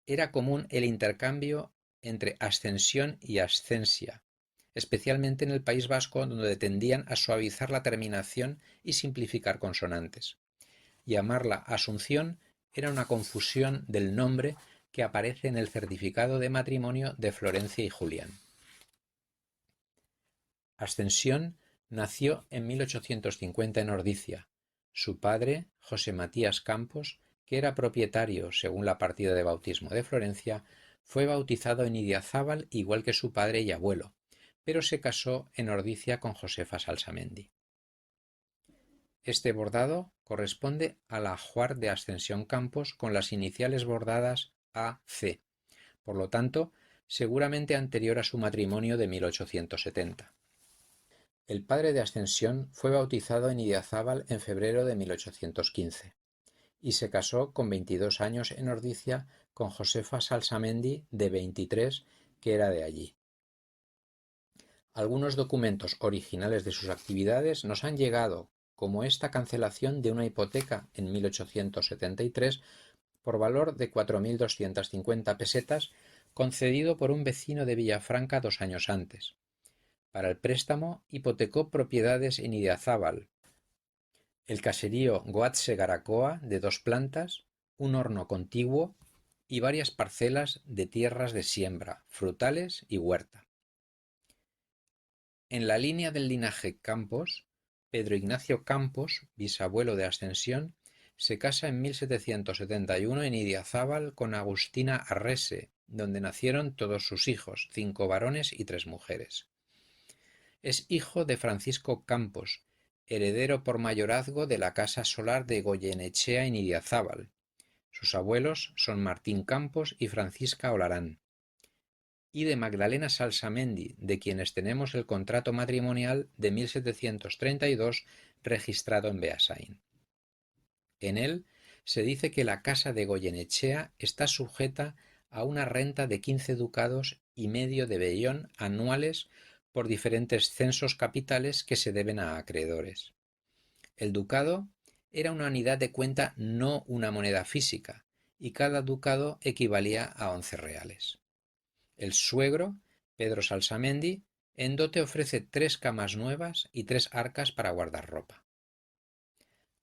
Era común el intercambio entre Ascensión y Ascensia, especialmente en el País Vasco, donde tendían a suavizar la terminación y simplificar consonantes. Llamarla Asunción era una confusión del nombre que aparece en el certificado de matrimonio de Florencia y Julián. Ascensión nació en 1850 en Ordicia. Su padre, José Matías Campos, que era propietario, según la partida de bautismo de Florencia, fue bautizado en Idiazábal igual que su padre y abuelo, pero se casó en Ordicia con Josefa Salsamendi. Este bordado corresponde al ajuar de Ascensión Campos con las iniciales bordadas AC, por lo tanto, seguramente anterior a su matrimonio de 1870. El padre de Ascensión fue bautizado en Idiazábal en febrero de 1815 y se casó con 22 años en Ordicia con Josefa Salsamendi, de 23, que era de allí. Algunos documentos originales de sus actividades nos han llegado, como esta cancelación de una hipoteca en 1873 por valor de 4.250 pesetas concedido por un vecino de Villafranca 2 años antes. Para el préstamo hipotecó propiedades en Idiazábal, el caserío Goatse Garacoa de 2 plantas, un horno contiguo y varias parcelas de tierras de siembra, frutales y huerta. En la línea del linaje Campos, Pedro Ignacio Campos, bisabuelo de Ascensión, se casa en 1771 en Idiazábal con Agustina Arrese, donde nacieron todos sus hijos, 5 varones y 3 mujeres. Es hijo de Francisco Campos, heredero por mayorazgo de la Casa Solar de Goyenechea en Idiazábal. Sus abuelos son Martín Campos y Francisca Olarán. Y de Magdalena Salsamendi, de quienes tenemos el contrato matrimonial de 1732 registrado en Beasain. En él se dice que la casa de Goyenechea está sujeta a una renta de 15 ducados y medio de vellón anuales por diferentes censos capitales que se deben a acreedores. El ducado era una unidad de cuenta, no una moneda física, y cada ducado equivalía a 11 reales. El suegro, Pedro Salsamendi, en dote ofrece 3 camas nuevas y 3 arcas para guardar ropa.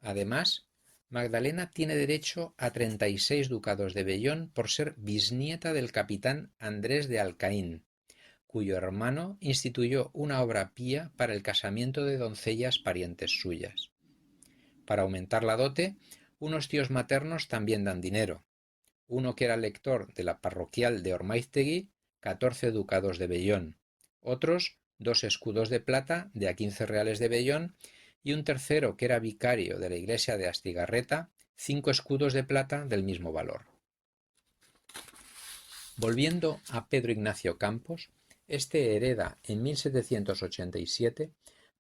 Además, Magdalena tiene derecho a 36 ducados de vellón por ser bisnieta del capitán Andrés de Alcaín, cuyo hermano instituyó una obra pía para el casamiento de doncellas parientes suyas. Para aumentar la dote, unos tíos maternos también dan dinero. Uno que era lector de la parroquial de Ormáiztegui, 14 ducados de vellón. Otros, 2 escudos de plata de a 15 reales de vellón, y un tercero que era vicario de la iglesia de Astigarreta, 5 escudos de plata del mismo valor. Volviendo a Pedro Ignacio Campos, este hereda en 1787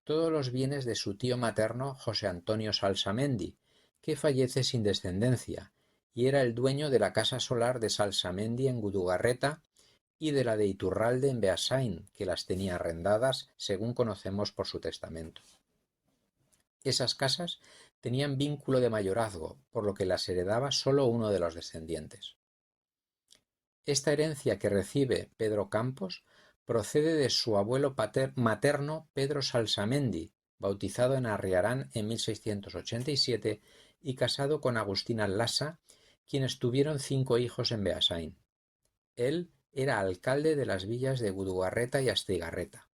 todos los bienes de su tío materno José Antonio Salsamendi, que fallece sin descendencia, y era el dueño de la casa solar de Salsamendi en Gudugarreta y de la de Iturralde en Beasain, que las tenía arrendadas según conocemos por su testamento. Esas casas tenían vínculo de mayorazgo, por lo que las heredaba solo uno de los descendientes. Esta herencia que recibe Pedro Campos procede de su abuelo materno Pedro Salsamendi, bautizado en Arriarán en 1687 y casado con Agustina Lassa, quienes tuvieron 5 hijos en Beasain. Él era alcalde de las villas de Gudugarreta y Astigarreta.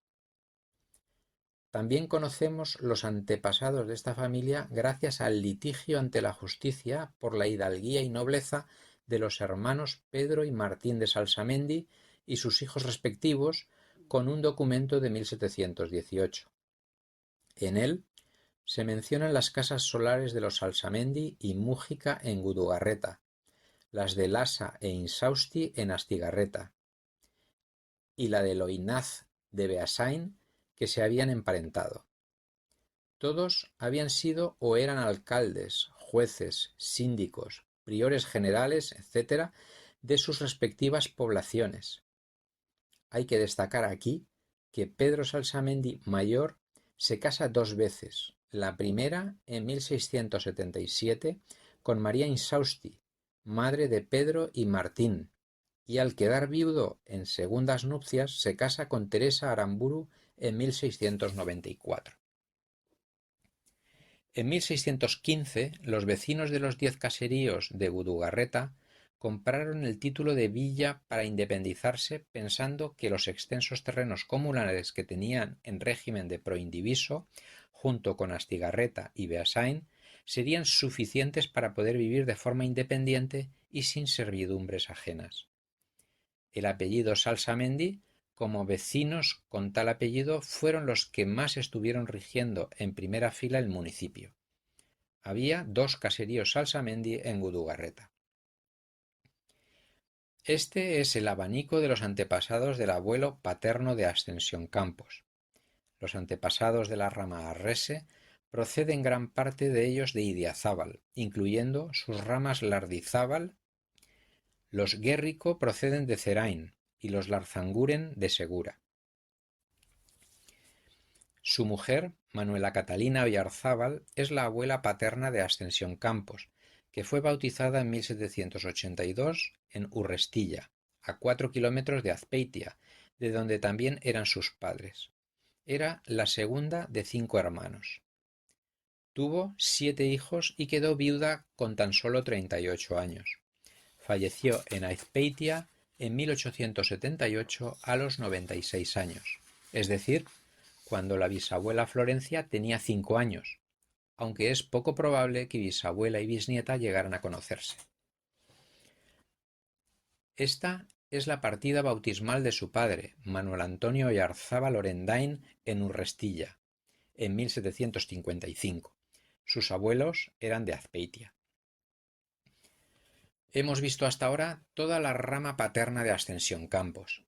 También conocemos los antepasados de esta familia gracias al litigio ante la justicia por la hidalguía y nobleza de los hermanos Pedro y Martín de Salsamendi y sus hijos respectivos, con un documento de 1718. En él se mencionan las casas solares de los Salsamendi y Mújica en Gudugarreta, las de Lassa e Insausti en Astigarreta, y la de Loinaz de Beasain, que se habían emparentado. Todos habían sido o eran alcaldes, jueces, síndicos, priores generales, etc., de sus respectivas poblaciones. Hay que destacar aquí que Pedro Salsamendi Mayor se casa 2 veces, la primera en 1677 con María Insausti, madre de Pedro y Martín, y al quedar viudo en segundas nupcias se casa con Teresa Aramburu en 1694. En 1615 los vecinos de los 10 caseríos de Gudugarreta compraron el título de villa para independizarse pensando que los extensos terrenos comunales que tenían en régimen de proindiviso, junto con Astigarreta y Beasain, serían suficientes para poder vivir de forma independiente y sin servidumbres ajenas. El apellido Salsamendi, como vecinos con tal apellido, fueron los que más estuvieron rigiendo en primera fila el municipio. Había 2 caseríos Salsamendi en Gudugarreta. Este es el abanico de los antepasados del abuelo paterno de Ascensión Campos. Los antepasados de la rama Arrese proceden gran parte de ellos de Idiazábal, incluyendo sus ramas Lardizábal. Los Guerrico proceden de Cerain y los Larzanguren de Segura. Su mujer, Manuela Catalina Oyarzábal, es la abuela paterna de Ascensión Campos, que fue bautizada en 1782 en Urrestilla, a 4 kilómetros de Azpeitia, de donde también eran sus padres. Era la segunda de 5 hermanos. Tuvo 7 hijos y quedó viuda con tan solo 38 años. Falleció en Azpeitia en 1878 a los 96 años, es decir, cuando la bisabuela Florencia tenía 5 años, aunque es poco probable que bisabuela y bisnieta llegaran a conocerse. Esta es la partida bautismal de su padre, Manuel Antonio Oyarzábal Orendain, en Urrestilla, en 1755. Sus abuelos eran de Azpeitia. Hemos visto hasta ahora toda la rama paterna de Ascensión Campos.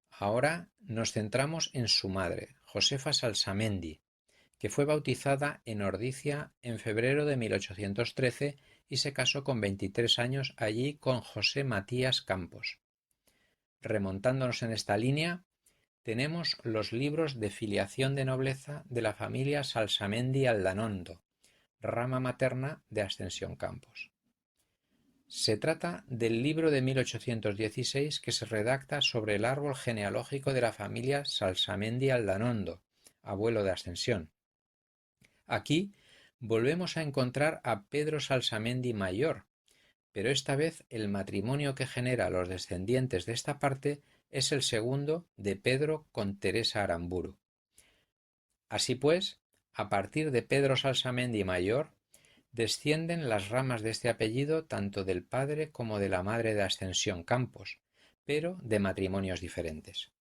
Ahora nos centramos en su madre, Josefa Salsamendi, que fue bautizada en Ordicia en febrero de 1813 y se casó con 23 años allí con José Matías Campos. Remontándonos en esta línea, tenemos los libros de filiación de nobleza de la familia Salsamendi Aldanondo, rama materna de Ascensión Campos. Se trata del libro de 1816 que se redacta sobre el árbol genealógico de la familia Salsamendi Aldanondo, abuelo de Ascensión. Aquí volvemos a encontrar a Pedro Salsamendi Mayor, pero esta vez el matrimonio que genera a los descendientes de esta parte es el segundo de Pedro con Teresa Aramburu. Así pues, a partir de Pedro Salsamendi Mayor, descienden las ramas de este apellido tanto del padre como de la madre de Ascensión Campos, pero de matrimonios diferentes.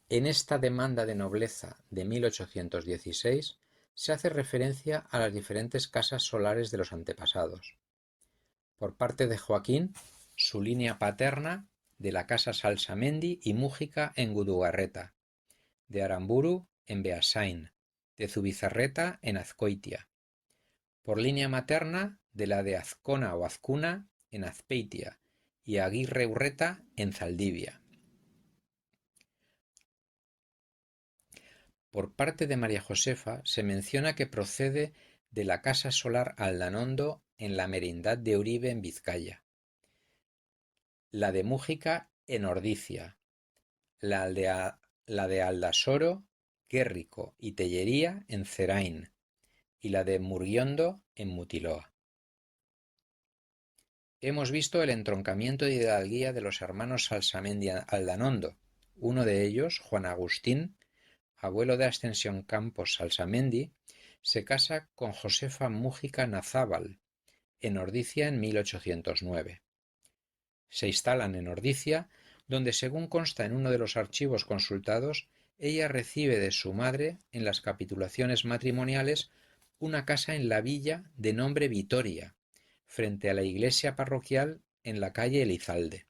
En esta demanda de nobleza de 1816 se hace referencia a las diferentes casas solares de los antepasados. Por parte de Joaquín, su línea paterna de la casa Salsamendi y Mújica en Gudugarreta, de Aramburu en Beasain, de Zubizarreta en Azcoitia. Por línea materna de la de Azcona o Azcuna en Azpeitia y Aguirre Urreta en Zaldivia. Por parte de María Josefa se menciona que procede de la casa solar Aldanondo en la merindad de Uribe en Vizcaya. la de Mújica en Ordicia, la de Aldasoro, Guérrico y Tellería en Cerain y la de Muriondo en Mutiloa. Hemos visto el entroncamiento de hidalguía de los hermanos Salsamendi Aldanondo. Uno de ellos, Juan Agustín, abuelo de Ascensión Campos Salsamendi, se casa con Josefa Mújica Nazábal en Ordicia en 1809. Se instalan en Ordicia, donde, según consta en uno de los archivos consultados, ella recibe de su madre, en las capitulaciones matrimoniales, una casa en la villa de nombre Vitoria, frente a la iglesia parroquial en la calle Elizalde.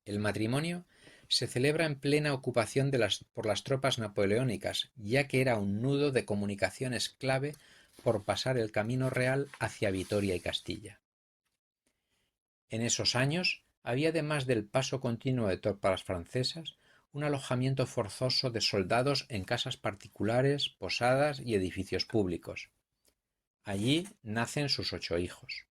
El matrimonio se celebra en plena ocupación por las tropas napoleónicas, ya que era un nudo de comunicaciones clave por pasar el camino real hacia Vitoria y Castilla. En esos años había, además del paso continuo de tropas francesas, un alojamiento forzoso de soldados en casas particulares, posadas y edificios públicos. Allí nacen sus 8 hijos.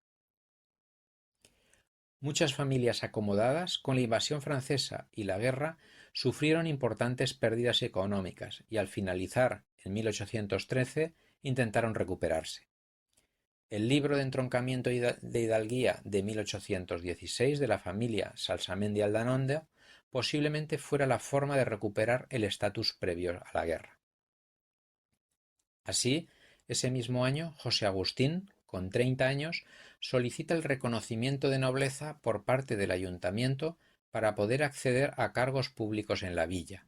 Muchas familias acomodadas, con la invasión francesa y la guerra, sufrieron importantes pérdidas económicas y al finalizar, en 1813, intentaron recuperarse. El libro de entroncamiento de hidalguía de 1816 de la familia Salsamendi Aldanondo posiblemente fuera la forma de recuperar el estatus previo a la guerra. Así, ese mismo año, José Agustín, con 30 años, solicita el reconocimiento de nobleza por parte del ayuntamiento para poder acceder a cargos públicos en la villa.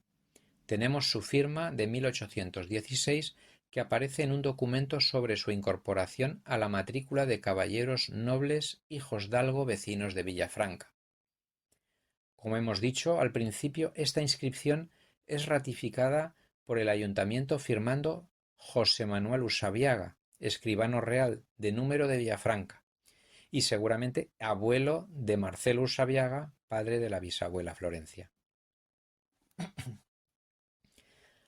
Tenemos su firma de 1816 que aparece en un documento sobre su incorporación a la matrícula de caballeros nobles hijosdalgo vecinos de Villafranca. Como hemos dicho al principio, esta inscripción es ratificada por el ayuntamiento firmando José Manuel Usabiaga, escribano real de número de Villafranca, y seguramente abuelo de Marcelo Usabiaga, padre de la bisabuela Florencia.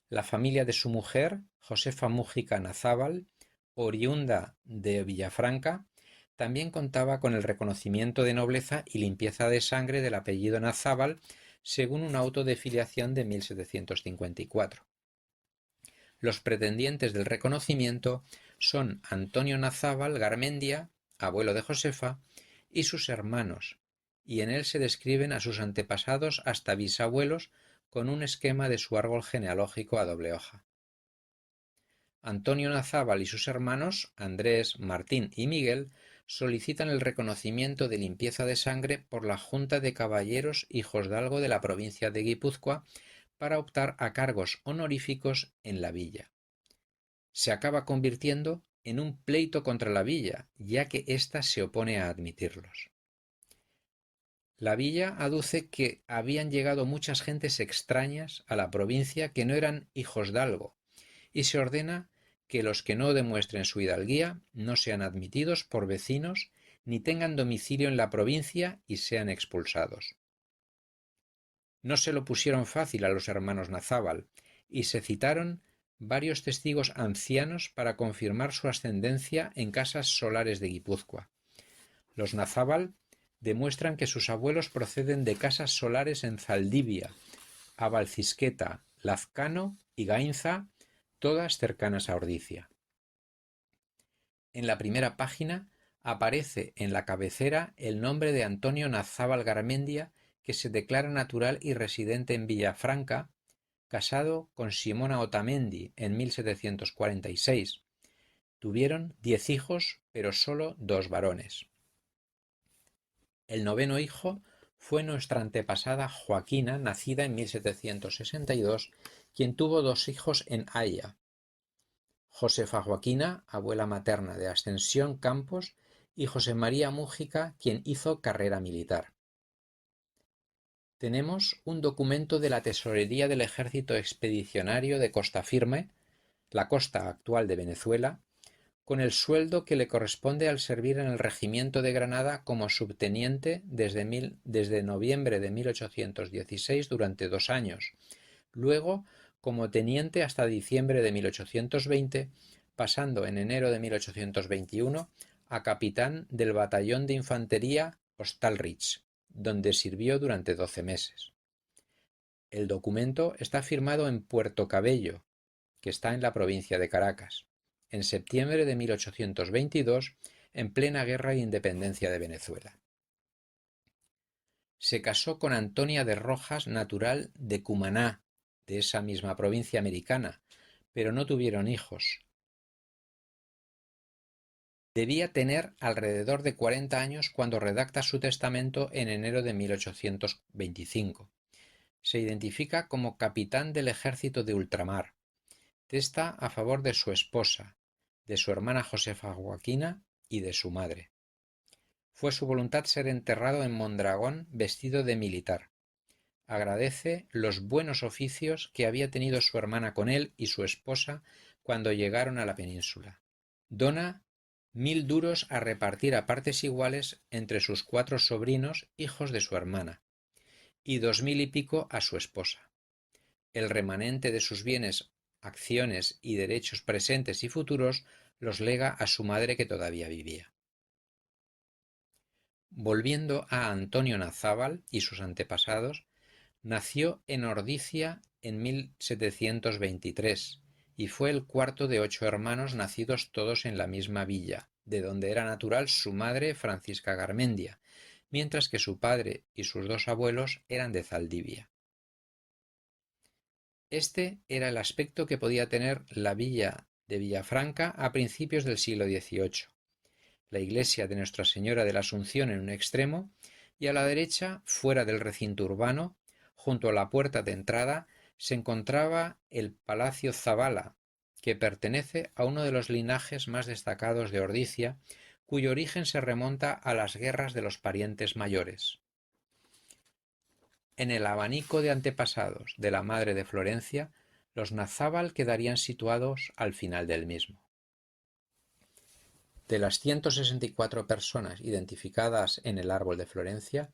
La familia de su mujer, Josefa Mújica Nazábal, oriunda de Villafranca, también contaba con el reconocimiento de nobleza y limpieza de sangre del apellido Nazábal, según un auto de filiación de 1754. Los pretendientes del reconocimiento son Antonio Nazábal Garmendia, abuelo de Josefa, y sus hermanos, y en él se describen a sus antepasados hasta bisabuelos con un esquema de su árbol genealógico a doble hoja. Antonio Nazábal y sus hermanos, Andrés, Martín y Miguel, solicitan el reconocimiento de limpieza de sangre por la Junta de Caballeros Hijosdalgo de la provincia de Guipúzcoa para optar a cargos honoríficos en la villa. Se acaba convirtiendo en un pleito contra la villa, ya que ésta se opone a admitirlos. La villa aduce que habían llegado muchas gentes extrañas a la provincia que no eran hijosdalgo, y se ordena que los que no demuestren su hidalguía no sean admitidos por vecinos ni tengan domicilio en la provincia y sean expulsados. No se lo pusieron fácil a los hermanos Nazábal, y se citaron varios testigos ancianos para confirmar su ascendencia en casas solares de Guipúzcoa. Los Nazábal demuestran que sus abuelos proceden de casas solares en Zaldivia, Abalcisqueta, Lazcano y Gainza, todas cercanas a Ordicia. En la primera página aparece en la cabecera el nombre de Antonio Nazábal Garmendia, que se declara natural y residente en Villafranca, casado con Simona Otamendi en 1746. Tuvieron 10 hijos, pero solo 2 varones. El noveno hijo fue nuestra antepasada Joaquina, nacida en 1762, quien tuvo 2 hijos en Haya. Josefa Joaquina, abuela materna de Ascensión Campos, y José María Mújica, quien hizo carrera militar. Tenemos un documento de la Tesorería del Ejército Expedicionario de Costa Firme, la costa actual de Venezuela, con el sueldo que le corresponde al servir en el regimiento de Granada como subteniente desde noviembre de 1816 durante 2 años, luego como teniente hasta diciembre de 1820, pasando en enero de 1821 a capitán del batallón de infantería Hostalrich, donde sirvió durante 12 meses. El documento está firmado en Puerto Cabello, que está en la provincia de Caracas, en septiembre de 1822, en plena guerra de independencia de Venezuela. Se casó con Antonia de Rojas, natural de Cumaná, de esa misma provincia americana, pero no tuvieron hijos. Debía tener alrededor de 40 años cuando redacta su testamento en enero de 1825. Se identifica como capitán del ejército de ultramar. Testa a favor de su esposa, de su hermana Josefa Joaquina y de su madre. Fue su voluntad ser enterrado en Mondragón vestido de militar. Agradece los buenos oficios que había tenido su hermana con él y su esposa cuando llegaron a la península. Dona 1000 duros a repartir a partes iguales entre sus 4 sobrinos, hijos de su hermana, y 2000 y pico a su esposa. El remanente de sus bienes, acciones y derechos presentes y futuros los lega a su madre que todavía vivía. Volviendo a Antonio Nazábal y sus antepasados, nació en Ordicia en 1723 y fue el cuarto de 8 hermanos nacidos todos en la misma villa, de donde era natural su madre Francisca Garmendia, mientras que su padre y sus 2 abuelos eran de Zaldivia. Este era el aspecto que podía tener la villa de Villafranca a principios del siglo XVIII. La iglesia de Nuestra Señora de la Asunción en un extremo y a la derecha, fuera del recinto urbano, junto a la puerta de entrada, se encontraba el Palacio Zabala, que pertenece a uno de los linajes más destacados de Ordicia, cuyo origen se remonta a las guerras de los parientes mayores. En el abanico de antepasados de la madre de Florencia, los Nazábal quedarían situados al final del mismo. De las 164 personas identificadas en el árbol de Florencia,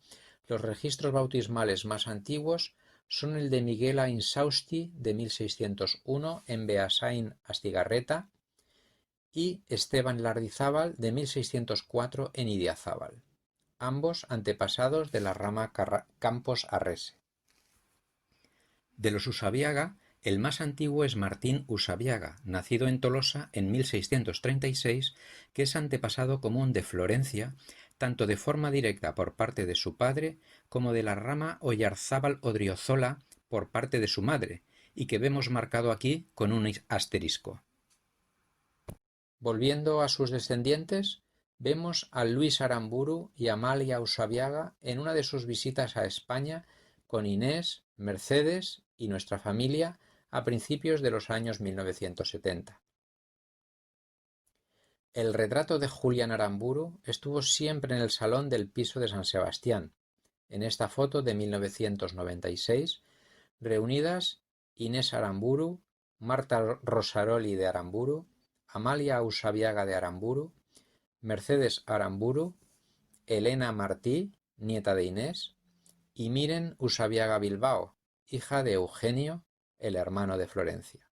los registros bautismales más antiguos son el de Miguela Insausti de 1601 en Beasain Astigarreta y Esteban Lardizábal de 1604 en Idiazábal, ambos antepasados de la rama Campos Arrese. De los Usabiaga, el más antiguo es Martín Usabiaga, nacido en Tolosa en 1636, que es antepasado común de Florencia, tanto de forma directa por parte de su padre como de la rama Oyarzábal-Odriozola por parte de su madre, y que vemos marcado aquí con un asterisco. Volviendo a sus descendientes, vemos a Luis Aramburu y Amalia Usabiaga en una de sus visitas a España con Inés, Mercedes y nuestra familia a principios de los años 1970. El retrato de Julián Aramburu estuvo siempre en el salón del piso de San Sebastián. En esta foto de 1996, reunidas Inés Aramburu, Marta Rosaroli de Aramburu, Amalia Usabiaga de Aramburu, Mercedes Aramburu, Elena Martí, nieta de Inés, y Miren Usabiaga Bilbao, hija de Eugenio, el hermano de Florencia.